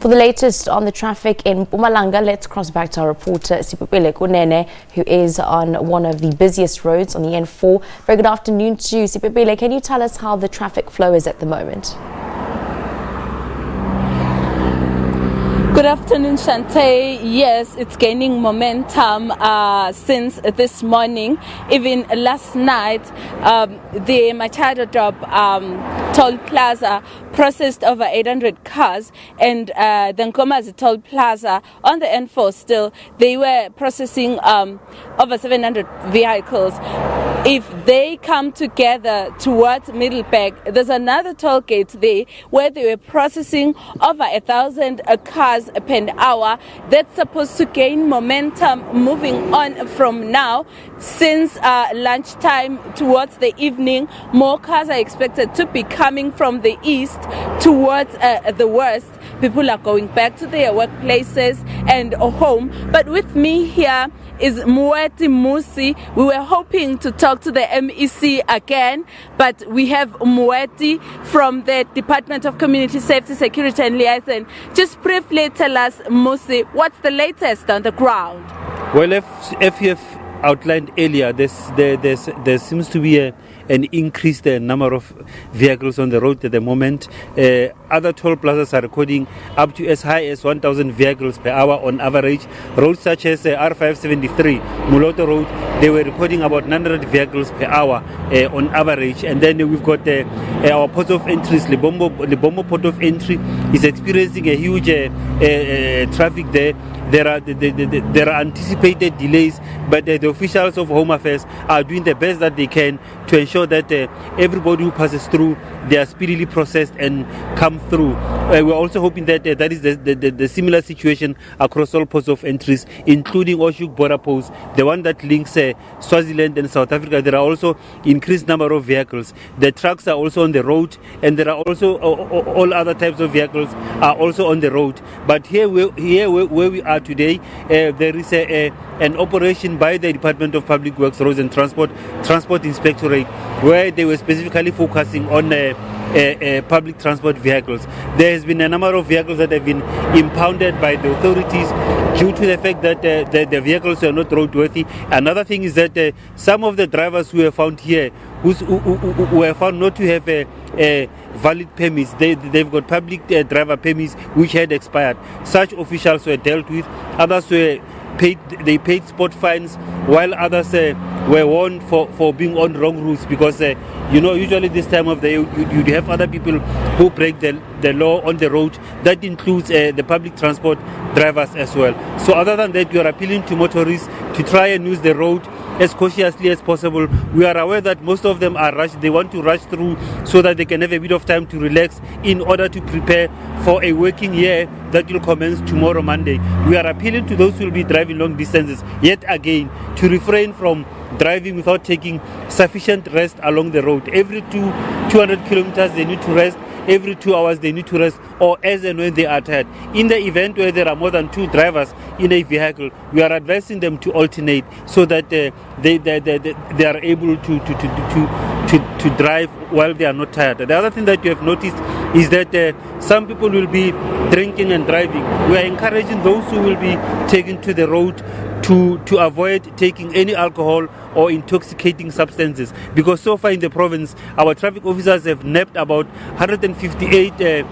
For the latest on the traffic in Mpumalanga, let's cross back to our reporter Siphephile Kunene, who is on one of the busiest roads on the N4. Very good afternoon to you, Siphephile. Can you tell us how the traffic flow is at the moment? Good afternoon, Shante. Yes, it's gaining momentum since this morning. Even last night, the Machado Drop Toll Plaza processed over 800 cars, and the Nkomazi Toll Plaza on the N4 still, they were processing over 700 vehicles. If they come together towards Middleburg, there's another toll gate there where they were processing over 1,000 cars per hour. That's supposed to gain momentum moving on from now. Since lunchtime towards the evening, more cars are expected to be coming from the east towards the west. People are going back to their workplaces and home. But with me here is Mweti Musi. We were hoping to talk to the MEC again, but we have Mweti from the Department of Community Safety, Security and Liaison. Just briefly tell us, Musi, what's the latest on the ground? Well, FEF outlined earlier, there seems to be an increased number of vehicles on the road at the moment. Other toll plazas are recording up to as high as 1,000 vehicles per hour on average. Roads such as R573, Muloto Road, they were recording about 900 vehicles per hour on average. And then we've got our port of entries. Lebombo port of entry is experiencing a huge traffic there. There are anticipated delays, but the officials of Home Affairs are doing the best that they can to ensure that everybody who passes through, they are speedily processed and come through. We're also hoping that that is the similar situation across all ports of entries, including Oshuk border post, the one that links Swaziland and South Africa. There are also increased number of vehicles. The trucks are also on the road, and there are also all other types of vehicles are also on the road. But here where we are today, there is an operation by the Department of Public Works, Roads and Transport Inspectorate, where they were specifically focusing on public transport vehicles. There has been a number of vehicles that have been impounded by the authorities due to the fact that the vehicles are not roadworthy. Another thing is that some of the drivers who were found here, who were found not to have valid permits, they've got public driver permits which had expired. Such officials were dealt with. Others were paid spot fines, while others were warned for being on wrong routes, because usually this time of the year you have other people who break the law on the road. That includes the public transport drivers as well. So other than that, we are appealing to motorists to try and use the road as cautiously as possible. We are aware that most of them are rushed. They want to rush through so that they can have a bit of time to relax in order to prepare for a working year that will commence tomorrow, Monday. We are appealing to those who will be driving long distances, yet again, to refrain from driving without taking sufficient rest along the road. Every 200 kilometers they need to rest. Every 2 hours they need to rest, or as and when they are tired. In the event where there are more than 2 drivers in a vehicle, we are advising them to alternate so that they are able to drive while they are not tired. The other thing that you have noticed is that some people will be drinking and driving. We are encouraging those who will be taken to the road to avoid taking any alcohol or intoxicating substances, because so far in the province, our traffic officers have nabbed about 158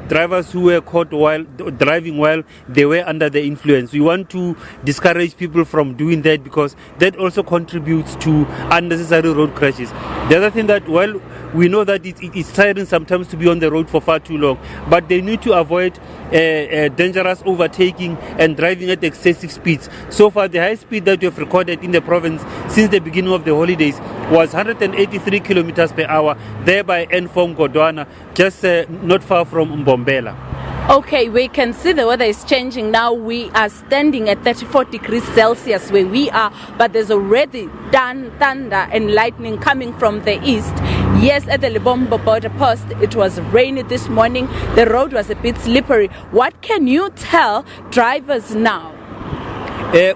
drivers who were caught while driving while they were under the influence. We want to discourage people from doing that, because that also contributes to unnecessary road crashes. The other thing that, well, we know that it's tiring sometimes to be on the road for far too long, but they need to avoid dangerous overtaking and driving at excessive speeds. So far, the high speed that we have recorded in the province since the beginning of the holidays was 183 kilometers per hour, thereby N4 Godwana, just not far from Mbombela. Okay, we can see the weather is changing now. We are standing at 34 degrees Celsius where we are, but there's already thunder and lightning coming from the east. Yes, at the Lebombo border post, it was rainy this morning. The road was a bit slippery. What can you tell drivers now?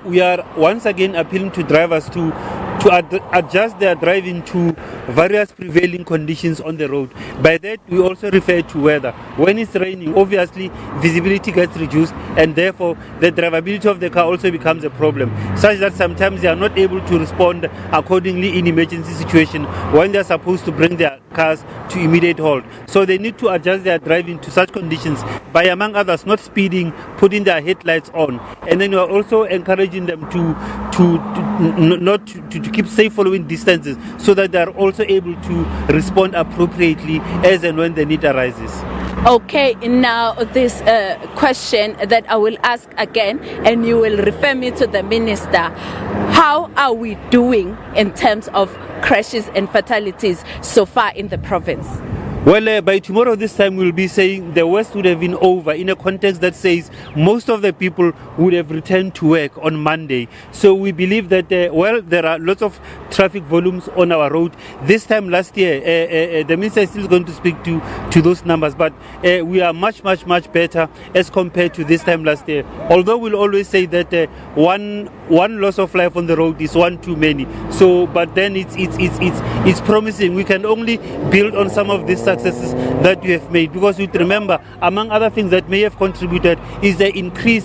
We are once again appealing to drivers to adjust their driving to various prevailing conditions on the road. By that, we also refer to weather. When it's raining, obviously visibility gets reduced, and therefore the drivability of the car also becomes a problem, such that sometimes they are not able to respond accordingly in emergency situation when they are supposed to bring their cars to immediate halt. So they need to adjust their driving to such conditions by, among others, not speeding, putting their headlights on, and then we are also encouraging them to keep safe following distances, so that they are also able to respond appropriately as and when the need arises. Okay, now this question that I will ask again, and you will refer me to the minister. How are we doing in terms of crashes and fatalities so far in the province? Well, by tomorrow this time we'll be saying the worst would have been over, in a context that says most of the people would have returned to work on Monday. So we believe that, there are lots of traffic volumes on our road. This time last year, the minister is still going to speak to those numbers, but we are much better as compared to this time last year. Although we'll always say that one loss of life on the road is one too many. So, but then it's promising. We can only build on some of these successes that you have made, because you remember, among other things that may have contributed is the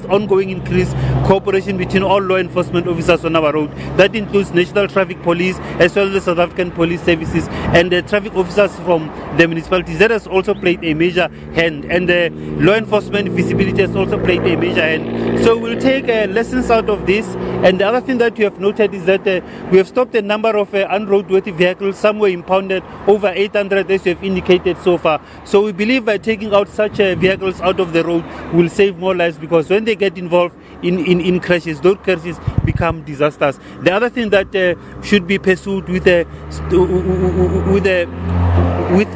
ongoing increased cooperation between all law enforcement officers on our road. That includes National Traffic Police as well as the South African Police Services and the traffic officers from the municipalities. That has also played a major hand, and the law enforcement visibility has also played a major hand. So we'll take lessons out of this. And the other thing that you have noted is that we have stopped a number of unroadworthy vehicles. Some were impounded, over 800 as you have indicated so far. So we believe by taking out such vehicles out of the road will save more lives, because when they get involved in crashes, those crashes become disasters. The other thing that should be pursued with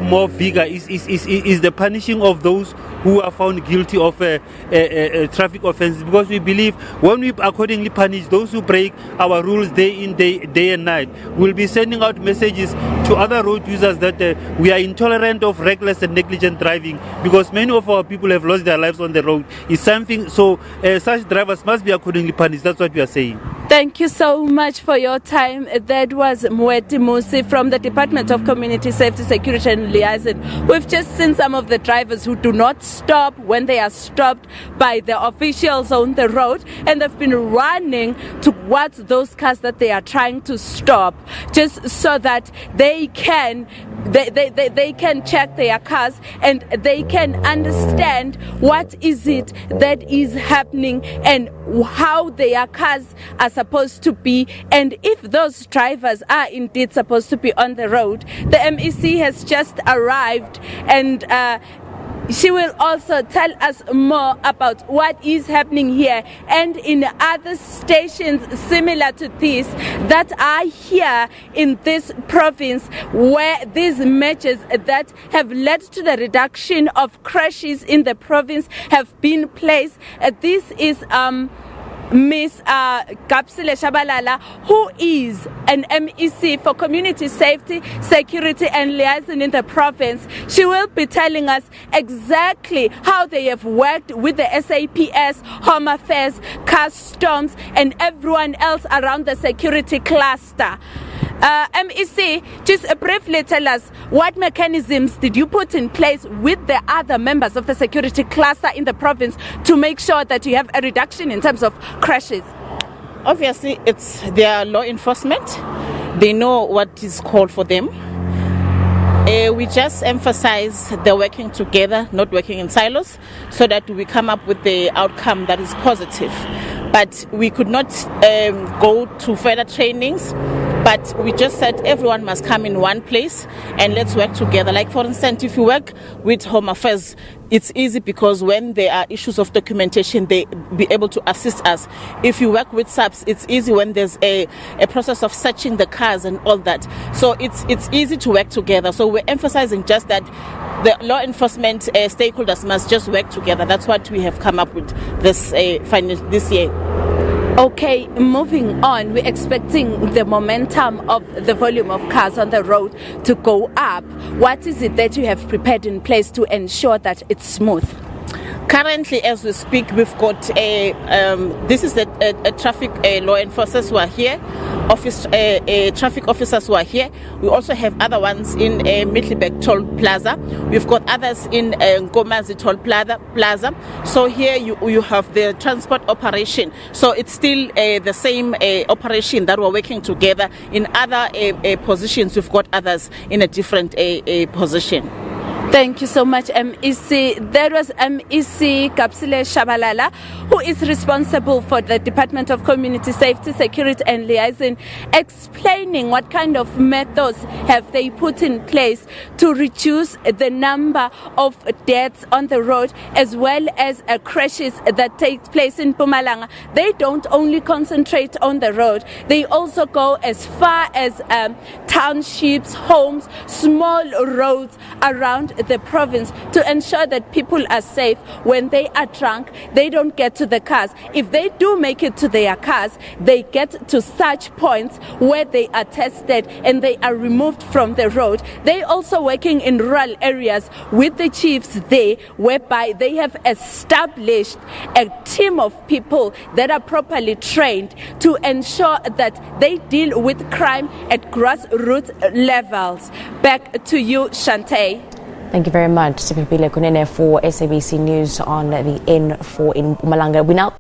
more vigor is the punishing of those who are found guilty of traffic offences, because we believe when we accordingly punish those who break our rules day in, day and night, we'll be sending out messages to other road users that we are intolerant of reckless and negligent driving, because many of our people have lost their lives on the road. It's something, so such drivers must be accordingly punished. That's what we are saying. Thank you so much for your time. That was Mweti Musi from the Department of Community Safety, Security and Liaison. We've just seen some of the drivers who do not stop when they are stopped by the officials on the road, and they've been running towards those cars that they are trying to stop, just so that they can check their cars and they can understand what is it that is happening and how their cars are supposed to be, and if those drivers are indeed supposed to be on the road. The MEC has just arrived, and she will also tell us more about what is happening here and in other stations similar to this that are here in this province, where these measures that have led to the reduction of crashes in the province have been placed. This is Miss Kapsile Shabalala, who is an MEC for Community Safety, Security and Liaison in the province. She will be telling us exactly how they have worked with the SAPS, Home Affairs, Customs and everyone else around the security cluster. MEC, just briefly tell us, what mechanisms did you put in place with the other members of the security cluster in the province to make sure that you have a reduction in terms of crashes? Obviously, it's their law enforcement. They know what is called for them. We just emphasize the working together, not working in silos, so that we come up with the outcome that is positive. But we could not go to further trainings. But we just said everyone must come in one place and let's work together. Like, for instance, if you work with Home Affairs, it's easy because when there are issues of documentation, they be able to assist us. If you work with SABC, it's easy when there's a process of searching the cars and all that. So it's easy to work together. So we're emphasizing just that the law enforcement stakeholders must just work together. That's what we have come up with this year. Okay, moving on, we're expecting the momentum of the volume of cars on the road to go up. What is it that you have prepared in place to ensure that it's smooth? Currently, as we speak, we've got this is a traffic law enforcers who are here, traffic officers who are here. We also have other ones in Middleburg Toll Plaza. We've got others in Nkomazi Toll Plaza. So here you have the transport operation. So it's still the same operation that we're working together. In other positions, we've got others in a different position. Thank you so much, MEC. That was MEC Kapsile Shabalala, who is responsible for the Department of Community Safety, Security and Liaison, explaining what kind of methods have they put in place to reduce the number of deaths on the road, as well as crashes that take place in Mpumalanga. They don't only concentrate on the road, they also go as far as townships, homes, small roads around the province to ensure that people are safe. When they are drunk, they don't get to the cars. If they do make it to their cars, they get to such points where they are tested and they are removed from the road. They also working in rural areas with the chiefs there, whereby they have established a team of people that are properly trained to ensure that they deal with crime at grassroots levels. Back to you, Shantae. Thank you very much, Siphephile Kunene, for SABC News on the N4 in Mpumalanga. We now